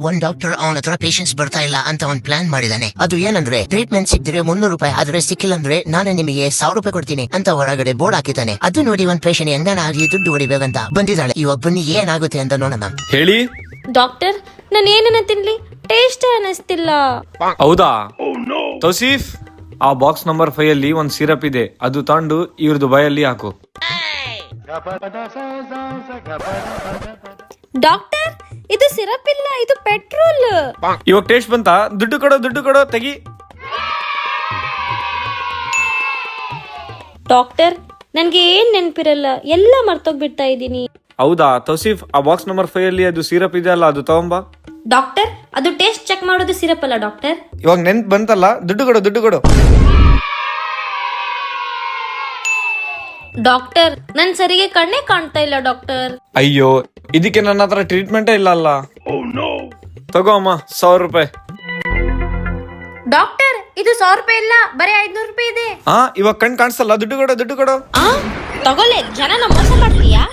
ಒಂದ್ ಡಾಕ್ಟರ್ ಅವನ ಹತ್ರ ಪೇಷಂಟ್ಸ್ ಬರ್ತಾ ಇಲ್ಲ ಅಂತ ಒಂದ್ ಪ್ಲಾನ್ ಮಾಡಿದಾನೆ. ಅದು ಏನಂದ್ರೆ ಟ್ರೀಟ್ಮೆಂಟ್ ಸಿಕ್ಕಿದ್ರೆ 300 ರೂಪಾಯಿ, ಆದ್ರೆ ಸಿಕ್ಕಿಲ್ಲ ಅಂದ್ರೆ ನಾನು ನಿಮಗೆ 1000 ರೂಪಾಯಿ ಕೊಡ್ತೀನಿ ಅಂತ ಹೊರಗಡೆ ಬೋರ್ಡ್ ಹಾಕಿದ್ದಾನೆ. ಅದು ನೋಡಿ ಒಂದ್ ಪೇಷಂಟ್ ಹೆಂಗನ ಆಗಿ ದುಡ್ಡು ಹೊಡಿಬೇಕಂತ ಬಂದಿದ್ದಾಳೆ. ಇವಾಗ ಬನ್ನಿ ಏನಾಗುತ್ತೆ ಅಂತ ನೋಡೋಣ. ಹೇಳಿ ಡಾಕ್ಟರ್, ನಾನು ಏನನ್ನ ತಿನ್ಲಿ? ಟೇಸ್ಟ್ ಅನಿಸ್ತಿಲ್ಲ. ಹೌದಾ? ತೌಸೀಫ್, ಆ ಬಾಕ್ಸ್ ನಂಬರ್ 5 ಅಲ್ಲಿ ಒಂದ್ ಸಿರಪ್ ಇದೆ, ಅದು ತಗೊಂಡು ಇವ್ರದ್ದು ಬಾಯಲ್ಲಿ ಹಾಕು. ಡಾಕ್ಟರ್, ಇದು ಸಿರಪ್ ಇಲ್ಲ, ಇದು ಪೆಟ್ರೋಲ್. ಇವಾಗ ಟೇಸ್ಟ್ ಬಂತ? ದುಡ್ಡು ಕೊಡೋ ತೆಗಿ. ಡಾಕ್ಟರ್, ನನ್ಗೆ ಏನ್ ನೆನ್ಪಿರಲ್ಲ, ಎಲ್ಲ ಮರ್ತೋಗ್ಬಿಡ್ತಾ ಇದ್ದೀನಿ. ಹೌದಾ ತೌಸೀಫ್, ಆ ಬಾಕ್ಸ್ ನಂಬರ್ 5 ಅಲ್ಲಿ ಅದು ಸಿರಪ್ ಇದೆ ಅಲ್ಲ, ಅದು ತಗೊಂಬಾ. ಡಾಕ್ಟರ್, ಅದು ಟೇಸ್ಟ್ ಚೆಕ್ ಮಾಡೋದು ಸಿರಪ್ ಅಲ್ಲ ಡಾಕ್ಟರ್. ಇವಾಗ ನೆನ್ಪ್ ಬಂತಲ್ಲ, ದುಡ್ಡು ಕೊಡು. ಡಾಕ್ಟರ್, ನನ್ ಸರಿಗೆ ಕಣ್ಣೇ ಕಾಣ್ತಾ ಇಲ್ಲ ಡಾಕ್ಟರ್. ಅಯ್ಯೋ, ಇದಕ್ಕೆ ನನ್ನ ಹತ್ರ ಟ್ರೀಟ್ಮೆಂಟೇ ಇಲ್ಲ ಅಲ್ಲ. ತಗೋ ಅಮ್ಮ, 1000 ರೂಪಾಯಿ. ಡಾಕ್ಟರ್, ಇದು 100 ರೂಪಾಯಿ ಇಲ್ಲ, ಬರೀ 500 ರೂಪಾಯಿ ಇದೆ. ಇವಾಗ ಕಣ್ ಕಾಣಿಸ್ತಲ್ಲ, ದುಡ್ಡು ಕೊಡು. ತಗೊಳ್ಳೆ, ಜನ ಮೋಸ ಮಾಡ್ತೀಯಾ?